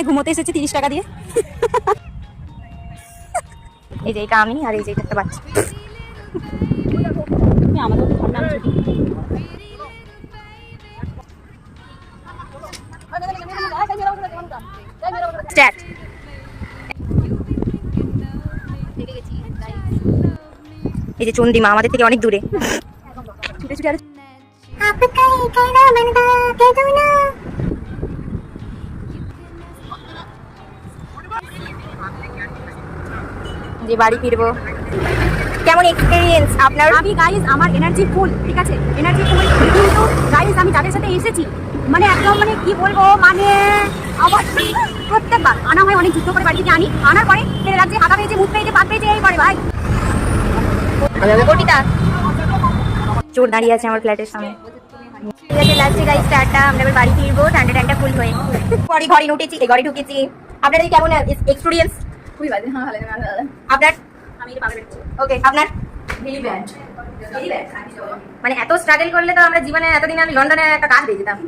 ঘুমোতে এসেছি 30 টাকা দিয়ে। এই যে এটা আমি, আর এই যে এটা একটা বাচ্চা। আমাদের নাম ছুটি। স্টার্ট। এই যে চন্দিমা আমাদের থেকে অনেক দূরে। ছুটে ছুটে যে বাড়ি ফিরবো। কেমন এক্সপেরিয়েন্স আপনার? আমি গাইস আমার এনার্জি ফুল, ঠিক আছে, এনার্জি ফুল। কিন্তু গাইস আমি যাদের সাথে এসেছি মানে একদম মানে কি বলবো, মানে আবার প্রত্যেকবার আনা হয়, অনেক যুদ্ধ করে বাড়ি থেকে আনি, আনার পরে ফেরে লাগছে, হাতা পেয়েছে, মুখ পেয়েছে, পাত পেয়েছে, এই করে ভাই। কোটিটা চোর দাঁড়িয়ে আছে আমার ফ্ল্যাটের সামনে। ঠিক আছে, লাস্টে গাইস টাটা, আমরা এবার বাড়ি ফিরবো ঠান্ডা ঠান্ডা ফুল হয়ে। পরে ঘরে ঢুকেছি, এই ঘরে ঢুকেছি। আপনাদের কেমন এক্সপেরিয়েন্স? খুবই বাজে। হ্যাঁ ভালো। আপনার? আমি এটা পাগল। ওকে, আপনার? Very bad. মানে এত স্ট্রাগল করলে তো আমরা জীবনে এতদিন আমি লন্ডনে একটা কাজ পেয়ে যেতাম।